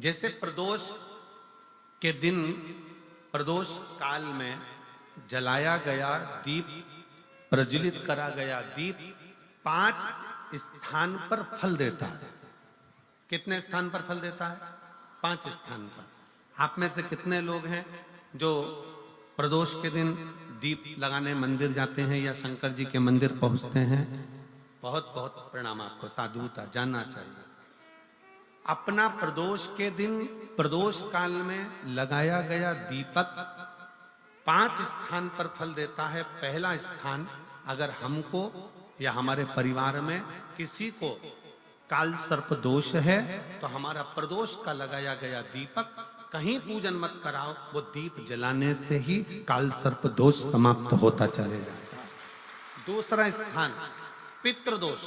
जैसे प्रदोष के दिन प्रदोष काल में जलाया गया दीप, प्रज्वलित करा गया दीप 5 स्थान पर फल देता है। कितने स्थान पर फल देता है? 5 स्थान पर। आप में से कितने लोग हैं जो प्रदोष के दिन दीप लगाने मंदिर जाते हैं या शंकर जी के मंदिर पहुंचते हैं? बहुत बहुत प्रणाम आपको, साधुता जानना चाहिए। अपना प्रदोष के दिन प्रदोष काल में लगाया गया दीपक 5 स्थान पर फल देता है। पहला स्थान, अगर हमको या हमारे परिवार में किसी को काल सर्प दोष है तो हमारा प्रदोष का लगाया गया दीपक कहीं पूजन मत कराओ, वो दीप जलाने से ही काल सर्प दोष समाप्त होता चले जाता है। दूसरा स्थान, पितृदोष।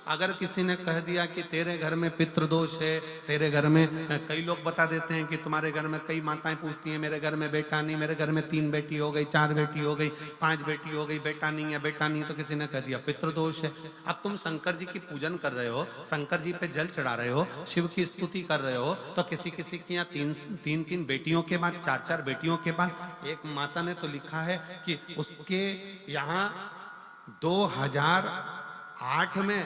अगर किसी ने कह दिया कि तेरे घर में पितृदोष है, तेरे घर में, कई लोग बता देते हैं कि तुम्हारे घर में, कई माताएं पूछती हैं मेरे घर में बेटा नहीं, मेरे घर में 3 बेटी हो गई, 4 बेटी हो गई, 5 बेटी हो गई, बेटा नहीं है, बेटा नहीं, तो किसी ने कह दिया पितृदोष है। अब तुम शंकर जी की पूजन कर रहे हो, शंकर जी पे जल चढ़ा रहे हो, शिव की स्तुति कर रहे हो, तो किसी किसी की यहाँ 3 बेटियों के बाद, 4 बेटियों के बाद, एक माता ने तो लिखा है कि उसके यहाँ 2008 में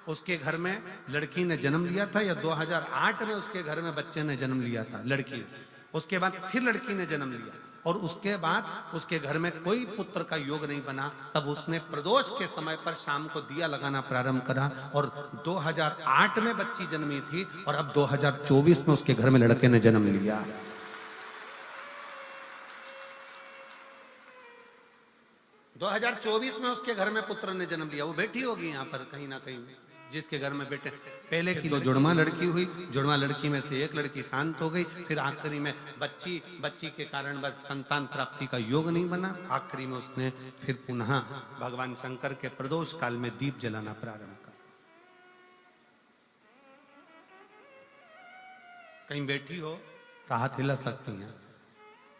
उसके घर में लड़की ने जन्म लिया था, या 2008 में उसके घर में बच्चे ने जन्म लिया था, लड़की ने। उसके बाद फिर लड़की ने जन्म लिया और उसके बाद उसके घर में कोई पुत्र का योग नहीं बना। तब उसने प्रदोष के समय पर शाम को दिया लगाना प्रारंभ करा और 2008 में बच्ची जन्मी थी और अब 2024 में उसके घर में लड़के ने जन्म लिया। दो 2024 में उसके घर में पुत्र ने जन्म लिया, वो बेटी होगी यहाँ पर कहीं ना कहीं, जिसके घर में बेटे। पहले की 2 जुड़वा लड़की हुई, जुड़वा लड़की में से एक लड़की शांत हो गई, फिर आखिरी में बच्ची के कारण बस संतान प्राप्ति का योग नहीं बना। आखिरी में उसने फिर पुनः भगवान शंकर के प्रदोष काल में दीप जलाना प्रारंभ कर। कहीं बैठी हो तो हाथ हिला सकती हैं,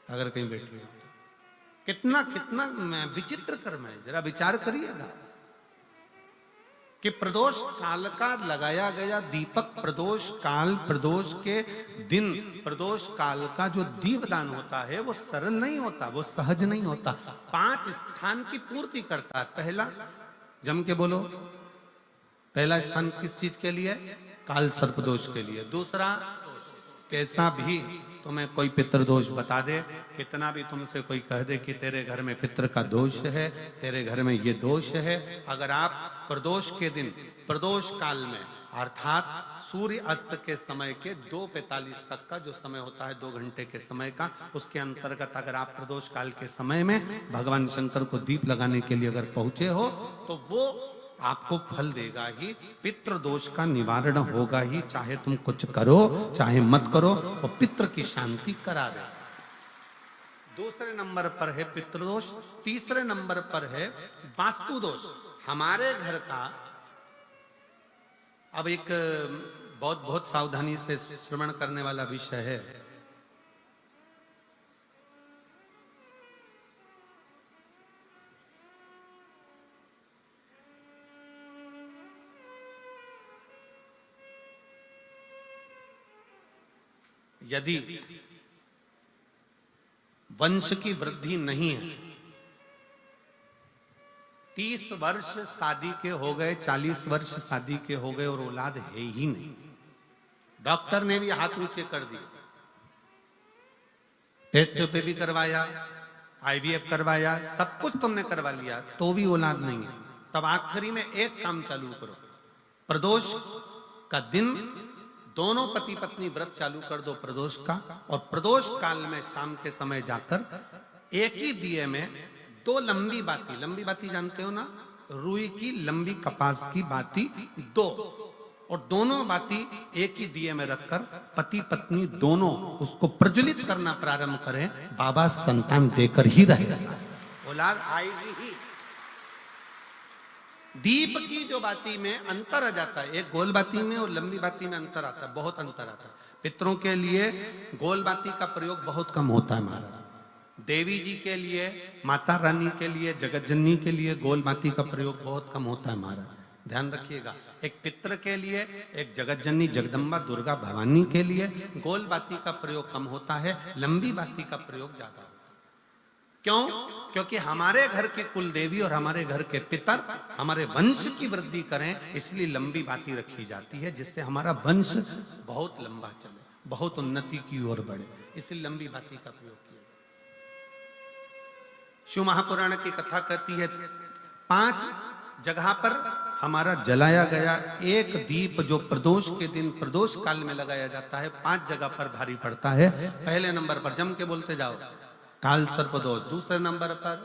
अगर कहीं बैठी हो। कितना कितना विचित्र कर्म है, जरा विचार करिएगा कि प्रदोष काल का लगाया गया दीपक, प्रदोष काल, प्रदोष के दिन, प्रदोष काल का जो दीपदान होता है वो सरल नहीं होता, वो सहज नहीं होता। 5 स्थान की पूर्ति करता है। पहला, जम के बोलो, पहला स्थान किस चीज के लिए? काल सर्प दोष के लिए। दूसरा, कैसा भी तुम्हें कोई पितृदोष बता दे, कितना भी तुमसे कोई कह दे कि तेरे घर में पितृ का दोष है, तेरे घर में ये दोष है, अगर आप प्रदोष के दिन, प्रदोष काल में, अर्थात सूर्य अस्त के समय के 2:45 तक का जो समय होता है, 2 घंटे के समय का, उसके अंतर्गत अगर आप प्रदोष काल के समय में भगवान शंकर को दीप लगाने के लिए अगर पहुंचे हो तो वो आपको फल देगा ही, पितृदोष का निवारण होगा ही। चाहे तुम कुछ करो चाहे मत करो, और पितृ की शांति करा दे। दूसरे नंबर पर है पितृदोष। तीसरे नंबर पर है वास्तु दोष। हमारे घर का, अब एक बहुत सावधानी से श्रवण करने वाला विषय है। यदि वंश की वृद्धि नहीं है, 30 वर्ष शादी के हो गए, 40 वर्ष शादी के हो गए और औलाद है ही नहीं, डॉक्टर ने भी हाथ ऊंचे कर दिए, टेस्ट पे भी करवाया, IVF करवाया, सब कुछ तुमने करवा लिया, तो भी औलाद नहीं है, तब आखिरी में एक काम चालू करो। प्रदोष का दिन दोनों पति पत्नी व्रत चालू कर दो प्रदोष का, और प्रदोष काल में शाम के समय जाकर एक ही दिए में 2 लंबी बाती जानते हो ना, रुई की लंबी कपास की बाती 2, और दोनों बाती एक ही दिए में रखकर पति पत्नी दोनों उसको प्रज्वलित करना प्रारंभ करें। बाबा संतान देकर ही रहेगा, औलाद आएगी ही। दीप की जो बाती में अंतर आ जाता है, एक गोल बाती में और लंबी बाती में अंतर आता है, बहुत अंतर आता है। पितरों के लिए गोल बाती का प्रयोग बहुत कम होता है महाराज। देवी जी के लिए, माता रानी के लिए, जगत जननी के लिए गोल बाती का प्रयोग बहुत कम होता है महाराज। ध्यान रखिएगा। एक पितृ के लिए, एक जगत जननी जगदम्बा दुर्गा भवानी के लिए गोल बाती का प्रयोग कम होता है, लंबी बाती का प्रयोग ज्यादा होता है। क्यों? क्योंकि हमारे घर की कुल देवी और हमारे घर के पितर हमारे वंश की वृद्धि करें, इसलिए लंबी बाती रखी जाती है, जिससे हमारा वंश बहुत लंबा चले, बहुत उन्नति की ओर बढ़े, इसलिए लंबी बाती का प्रयोग किया। शिव महापुराण की कथा कहती है 5 जगह पर हमारा जलाया गया एक दीप जो प्रदोष के दिन प्रदोष काल में लगाया जाता है, 5 जगह पर भारी पड़ता है। पहले नंबर पर जम के बोलते जाओ, काल सर्प दोष। दूसरे नंबर पर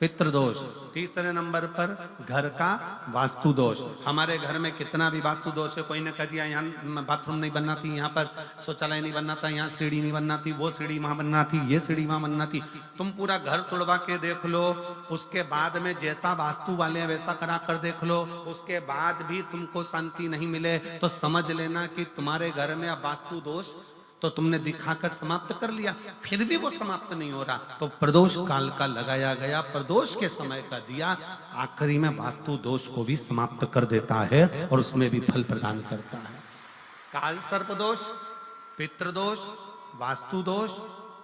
पितृ दोष। तीसरे नंबर पर घर का वास्तु दोष। हमारे घर में कितना भी वास्तु दोष है, कोई ने कह दिया यहाँ बाथरूम नहीं बनना थी, यहाँ पर शौचालय नहीं बनना था, यहाँ सीढ़ी नहीं बनना थी, वो सीढ़ी वहां बनना थी, ये सीढ़ी वहां बनना थी। तुम पूरा घर तुड़वा के देख लो, उसके बाद में जैसा वास्तु वाले हैं वैसा करा कर देख लो, उसके बाद भी तुमको शांति नहीं मिले तो समझ लेना कि तुम्हारे घर में अब वास्तु दोष तो तुमने दिखाकर समाप्त कर लिया, फिर भी वो समाप्त नहीं हो रहा, तो प्रदोष काल का लगाया गया प्रदोष के समय का दिया आखिरी में वास्तु दोष को भी समाप्त कर देता है और उसमें भी फल प्रदान करता है। काल सर्प दोष, पितृदोष, वास्तु दोष।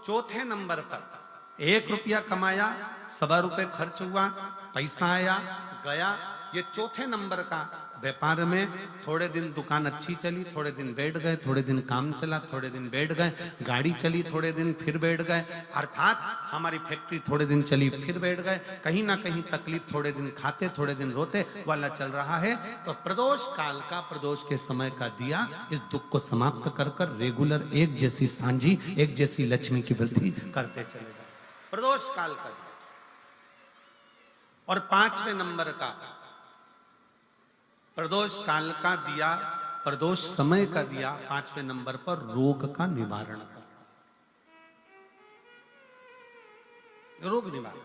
चौथे नंबर पर 1 रुपया कमाया, 1.25 रुपए खर्च हुआ, पैसा आया गया। ये चौथे नंबर का व्यापार में थोड़े दिन दुकान अच्छी चली, थोड़े दिन बैठ गए, थोड़े दिन काम चला, थोड़े दिन बैठ गए, गाड़ी चली थोड़े दिन फिर बैठ गए, अर्थात हमारी फैक्ट्री थोड़े दिन चली फिर बैठ गए, कहीं ना कहीं तकलीफ, थोड़े दिन खाते थोड़े दिन रोते वाला चल रहा है। तो प्रदोष काल का, प्रदोष के समय का दिया इस दुख को समाप्त कर कर रेगुलर एक जैसी सांझी, एक जैसी लक्ष्मी की वृद्धि करते चले गए। प्रदोष काल का दिया। और 5वें नंबर का प्रदोष काल का दिया, प्रदोष समय का दिया 5वें नंबर पर रोग का निवारण करता, रोग निवारण।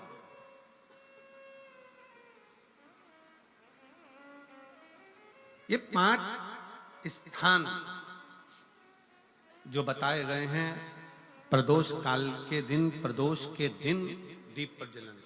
ये 5 स्थान जो बताए गए हैं प्रदोष काल के दिन, प्रदोष के दिन दीप प्रज्वलन।